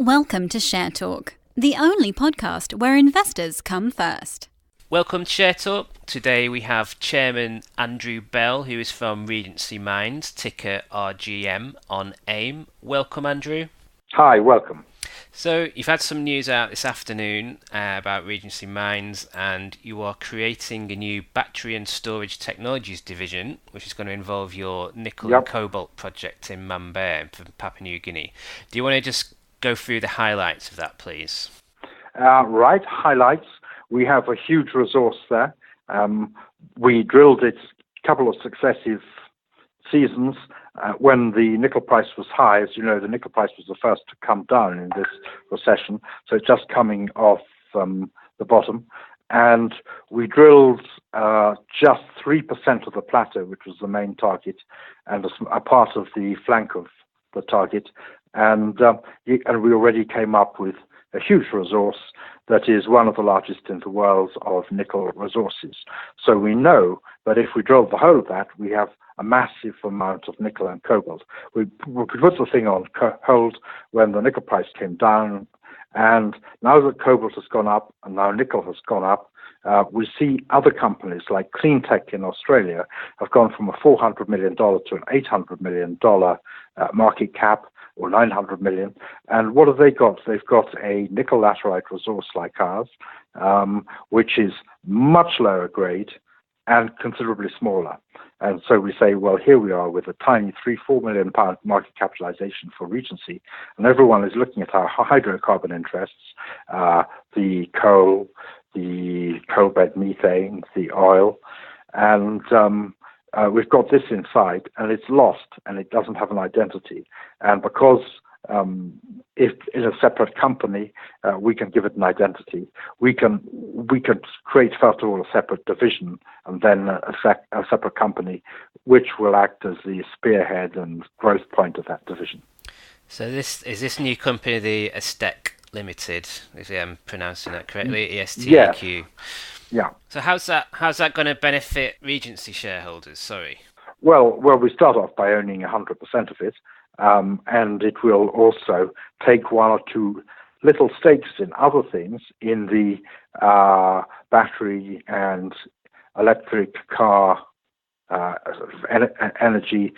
Welcome to Share Talk, the only podcast where investors come first. Welcome to Share Talk. Today we have Chairman Andrew Bell, who is from Regency Mines, ticker RGM on AIM. Welcome, Andrew. Hi, welcome. So you've had some news out this afternoon about Regency Mines, and you are creating a new battery and storage technologies division, which is going to involve your nickel and cobalt project in Mambare from Papua New Guinea. Do you want to just go through the highlights of that, please? Right, highlights. We have a huge resource there. We drilled it a couple of successive seasons when the nickel price was high. As you know, the nickel price was the first to come down in this recession, so it's just coming off the bottom. And we drilled just 3% of the plateau, which was the main target, and a part of the flank of the target. And we already came up with a huge resource that is one of the largest in the world of nickel resources. So we know that if we drill the whole of that, we have a massive amount of nickel and cobalt. We could put the thing on hold when the nickel price came down, and now that cobalt has gone up and now nickel has gone up, we see other companies like Cleantech in Australia have gone from a $400 million to an $800 million market cap, or 900 million. And what have they got? They've got a nickel laterite resource like ours, which is much lower grade and considerably smaller. And so we say, well, here we are with a tiny £3-4 million market capitalization for Regency, and everyone is looking at our hydrocarbon interests, the coal, the coal bed methane, the oil, and we've got this inside, and it's lost, and it doesn't have an identity. And because if in a separate company we can give it an identity, we can create first of all a separate division, and then a separate company, which will act as the spearhead and growth point of that division. So this new company, the ESTEQ Limited, if I'm pronouncing that correctly, ESTEQ. Yeah. So how's that going to benefit Regency shareholders? Sorry. Well, we start off by owning 100% of it, and it will also take one or two little stakes in other things in the battery and electric car energy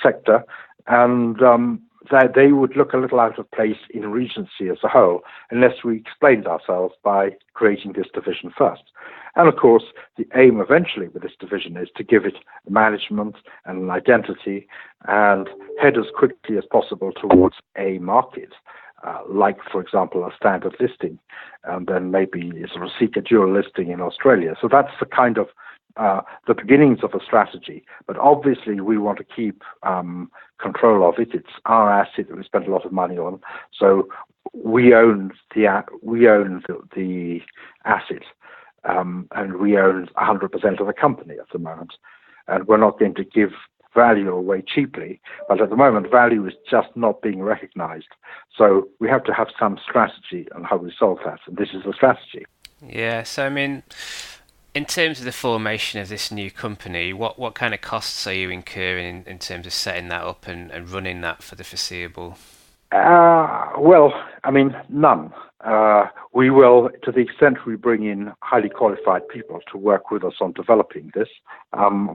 sector, and that they would look a little out of place in Regency as a whole unless we explained ourselves by creating this division first. And of course, the aim eventually with this division is to give it management and an identity and head as quickly as possible towards a market, like, for example, a standard listing, and then maybe sort of seek a dual listing in Australia. So that's the kind of the beginnings of a strategy, but obviously we want to keep control of it. It's our asset that we spent a lot of money on, so we own the asset, and we own 100% of the company at the moment, and we're not going to give value away cheaply. But at the moment, value is just not being recognized. So we have to have some strategy on how we solve that, and this is the strategy. Yeah. So I mean, in terms of the formation of this new company, what kind of costs are you incurring in terms of setting that up and running that for the foreseeable? Well, I mean, none. We will, to the extent we bring in highly qualified people to work with us on developing this,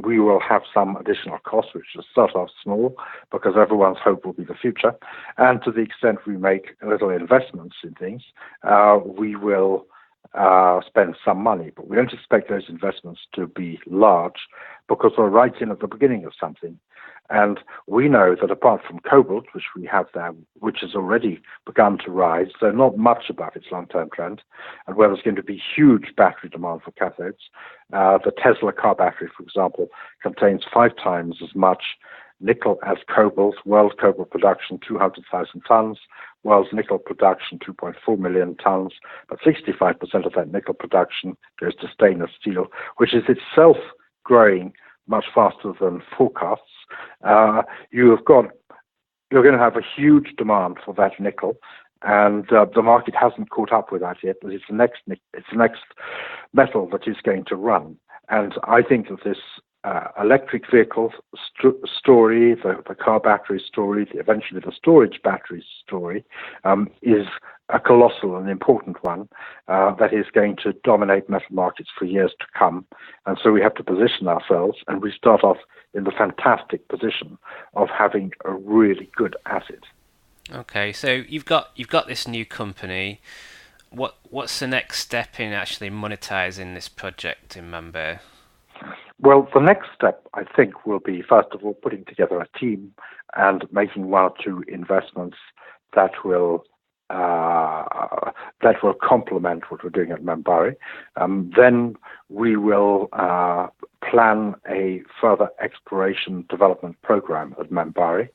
we will have some additional costs, which will start off small, because everyone's hope will be the future. And to the extent we make little investments in things, we will spend some money, but we don't expect those investments to be large because we're right in at the beginning of something. And we know that apart from cobalt, which we have there, which has already begun to rise, so not much above its long-term trend, and where there's going to be huge battery demand for cathodes, the Tesla car battery, for example, contains 5 times as much nickel as cobalt. World cobalt production, 200,000 tons. World's nickel production, 2.4 million tons. But 65% of that nickel production goes to stainless steel, which is itself growing much faster than forecasts. You're going to have a huge demand for that nickel, and the market hasn't caught up with that yet. But it's the next metal that is going to run. And I think that this electric vehicle story, the car battery story, eventually the storage battery story, is a colossal and important one that is going to dominate metal markets for years to come. And so we have to position ourselves, and we start off in the fantastic position of having a really good asset. Okay, so you've got this new company. What's the next step in actually monetizing this project in Mambare? Well, the next step, I think, will be, first of all, putting together a team and making one or two investments that will complement what we're doing at Mambare. Then we will plan a further exploration development program at Mambare,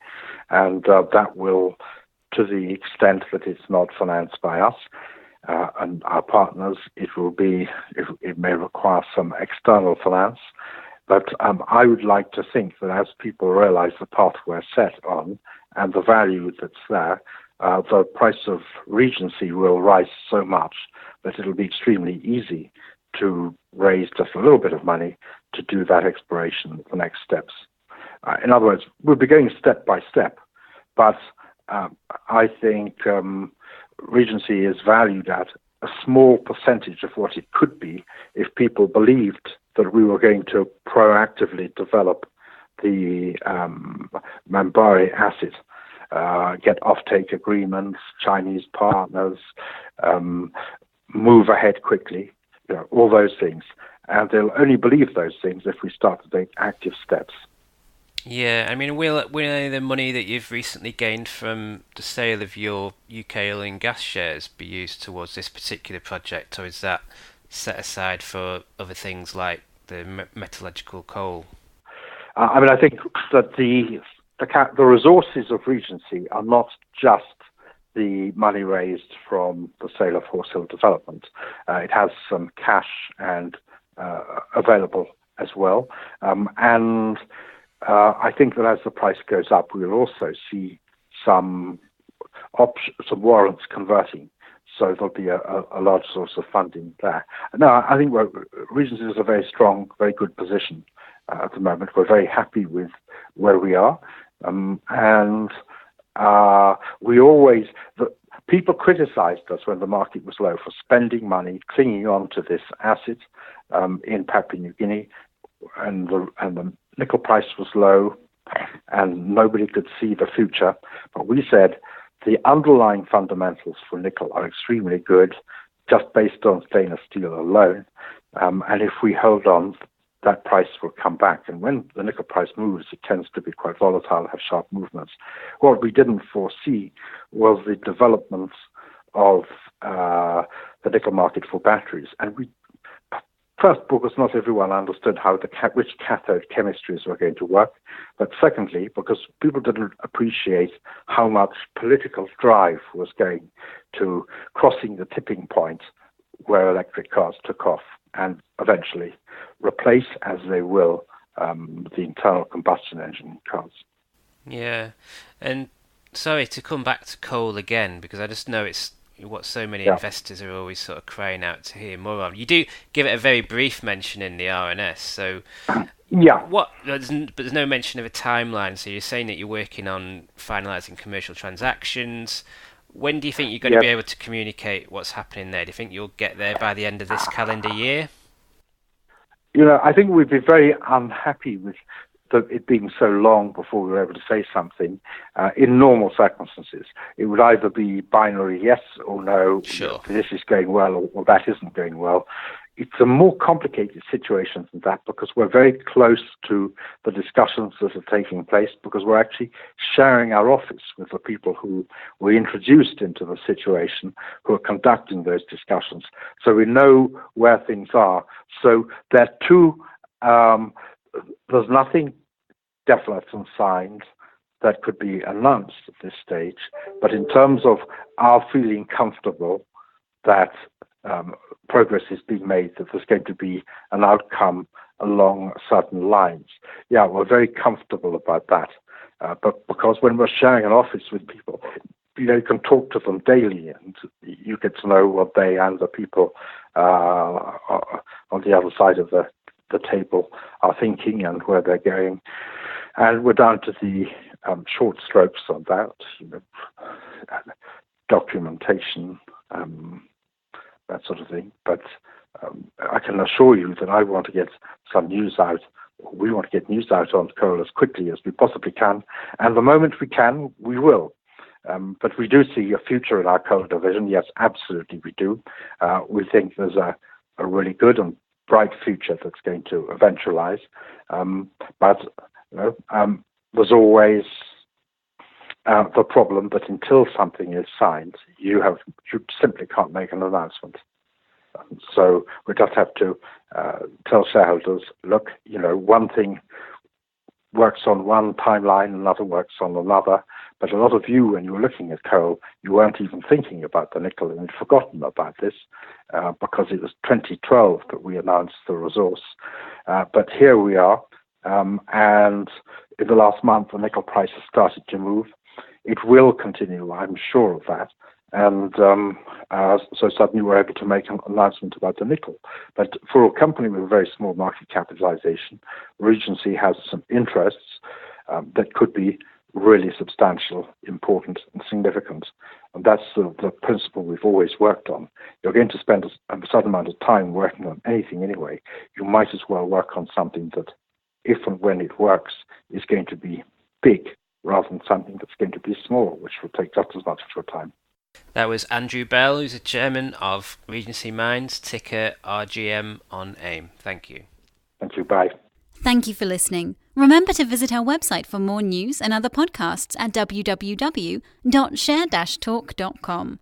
and that will, to the extent that it's not financed by us and our partners, it may require some external finance. But I would like to think that as people realize the path we're set on and the value that's there, the price of Regency will rise so much that it'll be extremely easy to raise just a little bit of money to do that exploration, the next steps. In other words, we'll be going step by step, but I think Regency is valued at a small percentage of what it could be if people believed that we were going to proactively develop the Mambare asset, get offtake agreements, Chinese partners, move ahead quickly, all those things. And they'll only believe those things if we start to take active steps. Yeah, I mean, will any of the money that you've recently gained from the sale of your UK oil and gas shares be used towards this particular project, or is that set aside for other things like the metallurgical coal? I think that the resources of Regency are not just the money raised from the sale of Horse Hill Development. It has some cash and available as well, and I think that as the price goes up, we will also see some warrants converting. So there'll be a large source of funding there. No, I think Regency is a very strong, very good position at the moment. We're very happy with where we are. And people criticized us when the market was low for spending money, clinging on to this asset in Papua New Guinea, and the nickel price was low, and nobody could see the future. But we said the underlying fundamentals for nickel are extremely good, just based on stainless steel alone. And if we hold on, that price will come back. And when the nickel price moves, it tends to be quite volatile, have sharp movements. What we didn't foresee was the developments of the nickel market for batteries. And first, because not everyone understood how which cathode chemistries were going to work. But secondly, because people didn't appreciate how much political drive was going to crossing the tipping point where electric cars took off and eventually replace, as they will, the internal combustion engine cars. Yeah, and sorry to come back to coal again, because I just know it's what so many investors are always sort of crying out to hear more of. You do give it a very brief mention in the RNS, so there's no mention of a timeline. So you're saying that you're working on finalising commercial transactions. When do you think you're going to be able to communicate what's happening there? Do you think you'll get there by the end of this calendar year? I think we'd be very unhappy with it being so long before we were able to say something. In normal circumstances, it would either be binary yes or no. Sure. This is going well, or that isn't going well. It's a more complicated situation than that, because we're very close to the discussions that are taking place, because we're actually sharing our office with the people who were introduced into the situation, who are conducting those discussions. So we know where things are. So there's nothing definite and signed that could be announced at this stage. But in terms of our feeling comfortable that progress is being made, that there's going to be an outcome along certain lines, we're very comfortable about that. But because when we're sharing an office with people, you can talk to them daily, and you get to know what they and the people on the other side of the the table are thinking and where they're going. And we're down to the short strokes on that, documentation, that sort of thing. But I can assure you that I want to get some news out. We want to get news out on coal as quickly as we possibly can. And the moment we can, we will. But we do see a future in our coal division. Yes, absolutely we do. We think there's a really good and bright future that's going to eventualize. But there's always the problem that until something is signed, you simply can't make an announcement. So we just have to tell shareholders, look, one thing works on one timeline, another works on another. But a lot of you, when you were looking at coal, you weren't even thinking about the nickel, and you'd forgotten about this because it was 2012 that we announced the resource. But here we are, and in the last month, the nickel price has started to move. It will continue, I'm sure of that. And so suddenly we're able to make an announcement about the nickel. But for a company with a very small market capitalization, Regency has some interests that could be really substantial, important, and significant. And that's the principle we've always worked on. You're going to spend a certain amount of time working on anything anyway. You might as well work on something that, if and when it works, is going to be big rather than something that's going to be small, which will take just as much of your time. That was Andrew Bell, who's the chairman of Regency Mines, ticker RGM on AIM. Thank you. Thank you. Bye. Thank you for listening. Remember to visit our website for more news and other podcasts at www.share-talk.com.